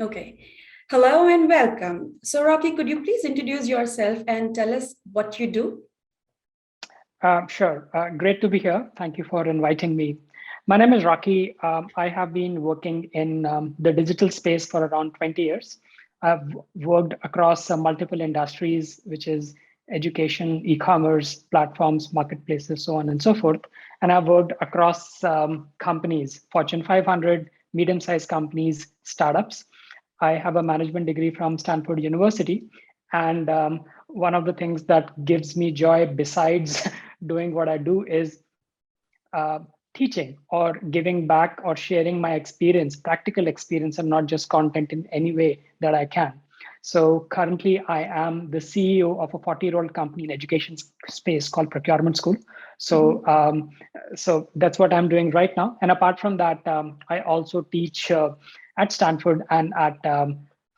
Okay. Hello and welcome. So, Rocky, could you please introduce yourself and tell us what you do? Sure. Great to be here. Thank you for inviting me. My name is Rocky. I have been working in the digital space for around 20 years. I've worked across multiple industries, which is education, e-commerce, platforms, marketplaces, so on and so forth. And I've worked across companies, Fortune 500, medium-sized companies, startups. I have a management degree from Stanford University. And one of the things that gives me joy besides doing what I do is uh, teaching or giving back or sharing my experience, practical experience, and not just content in any way that I can. So currently, I am the CEO of a 40-year-old company in education space called Procurement School. So, Mhm. so that's what I'm doing right now. And apart from that, I also teach at Stanford and at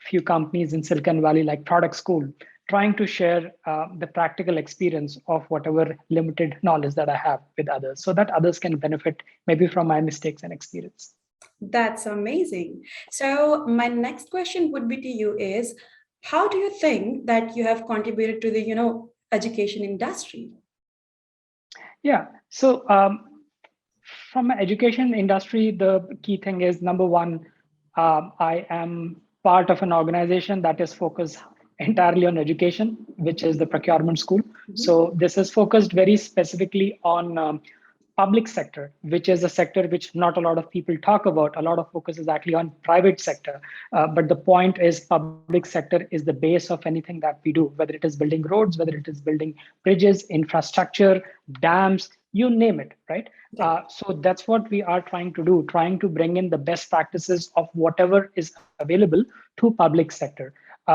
few companies in Silicon Valley like Product School, trying to share the practical experience of whatever limited knowledge that I have with others so that others can benefit maybe from my mistakes and experience. That's amazing. So, my next question would be to you is, how do you think that you have contributed to the, education industry? Yeah. So from an education industry, the key thing is number one, I am part of an organization that is focused entirely on education, which is the Procurement School. Mhm. So this is focused very specifically on public sector, which is a sector which not a lot of people talk about. A lot of focus is actually on private sector. But the point is public sector is the base of anything that we do, whether it is building roads, whether it is building bridges, infrastructure, dams, you name it, right? Right. So that's what we are trying to do, trying to bring in the best practices of whatever is available to public sector,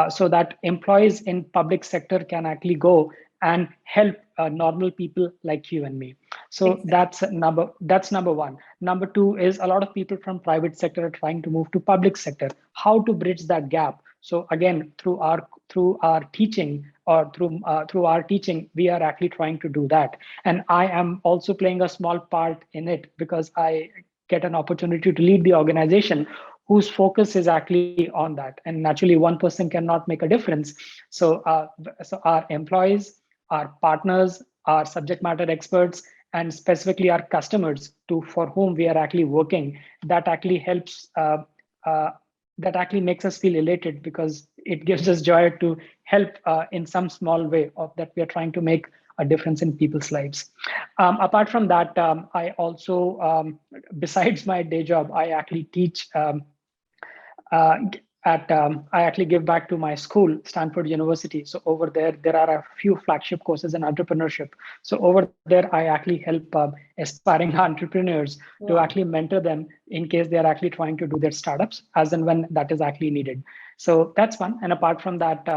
so that employees in public sector can actually go and help normal people like you and me. So Exactly. that's number one. Number two is a lot of people from private sector are trying to move to public sector. How to bridge that gap? So again, through our teaching or through our teaching, we are actually trying to do that. And I am also playing a small part in it because I get an opportunity to lead the organization whose focus is actually on that. And naturally, one person cannot make a difference. So our employees, our partners, our subject matter experts, and specifically our customers to for whom we are actually working, that actually helps. Uh, that actually makes us feel elated because it gives us joy to help in some small way of that we are trying to make a difference in people's lives. Apart from that, I also, besides my day job, I actually teach uh, at I actually give back to my school, Stanford University. So over there are a few flagship courses in entrepreneurship. So over there, I actually help aspiring entrepreneurs to actually Wow. mentor them in case they are actually trying to do their startups, as and when that is actually needed. So that's one. And apart from that,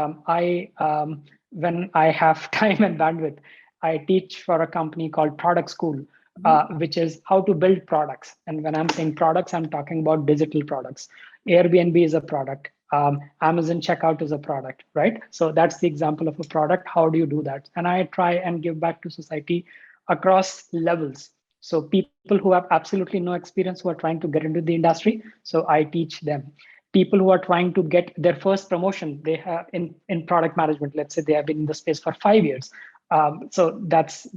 when I have time and bandwidth, I teach for a company called Product School, Mhm. which is how to build products. And when I'm saying products, I'm talking about digital products. Airbnb is a product. Amazon checkout is a product, right? So that's the example of a product. How do you do that? And I try and give back to society across levels. So people who have absolutely no experience who are trying to get into the industry, so I teach them. People who are trying to get their first promotion, they have in product management. Let's say they have been in the space for 5 years. So that's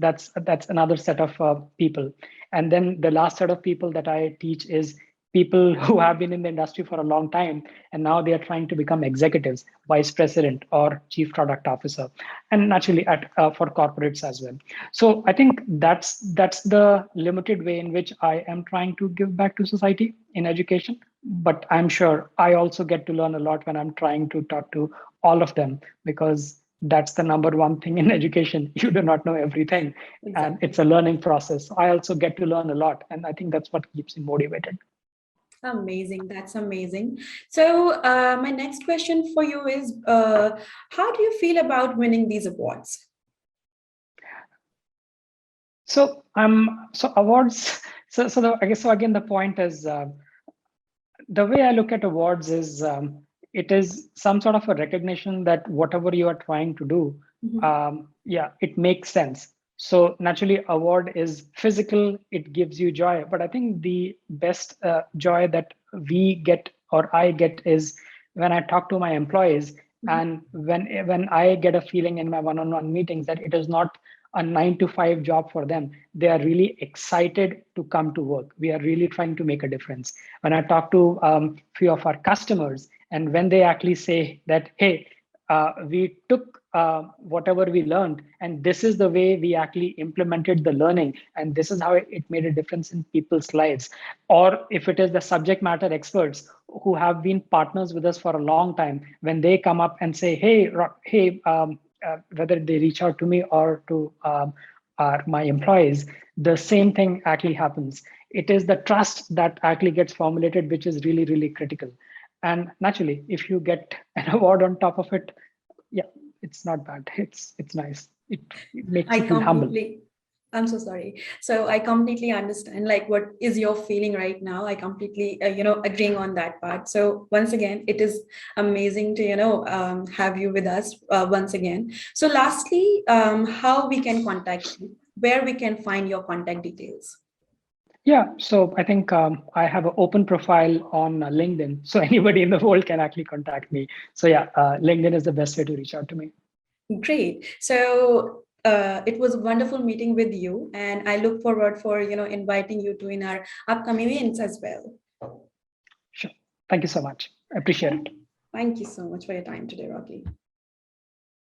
another set of people. And then the last set of people that I teach is people who have been in the industry for a long time and now they are trying to become executives, vice president or chief product officer, and naturally at for corporates as well. So I think that's the limited way in which I am trying to give back to society in education. But I'm sure I also get to learn a lot when I'm trying to talk to all of them, because that's the number one thing in education. You do not know everything, and it's Exactly. a learning process. I also get to learn a lot, and I think that's what keeps me motivated. Amazing. That's amazing. So, my next question for you is, how do you feel about winning these awards? So awards. I guess so. Again, the point is the way I look at awards is it is some sort of a recognition that whatever you are trying to do, Mhm. yeah, it makes sense. So naturally, award is physical; it gives you joy. But I think the best joy that we get or I get is when I talk to my employees, and when I get a feeling in my one-on-one meetings that it is not a 9 to 5 job for them, they are really excited to come to work. We are really trying to make a difference. When I talk to few of our customers, and when they actually say that, hey, we took whatever we learned, and this is the way we actually implemented the learning, and this is how it made a difference in people's lives. Or if it is the subject matter experts who have been partners with us for a long time, when they come up and say, hey, hey, whether they reach out to me or to my employees, the same thing actually happens. It is the trust that actually gets formulated, which is really, really critical. And naturally, if you get an award on top of it, yeah, it's not bad. It's nice. It makes I you feel humble. completely, I'm so sorry. So I completely understand like what is your feeling right now. I completely, agreeing on that part. So once again, it is amazing to, have you with us once again. So lastly, how we can contact you, where we can find your contact details. Yeah, so I think I have an open profile on LinkedIn, so anybody in the world can actually contact me. So yeah, LinkedIn is the best way to reach out to me. Great. So it was wonderful meeting with you, and I look forward for inviting you to in our upcoming events as well. Sure. Thank you so much. I appreciate it. Thank you so much for your time today, Rocky.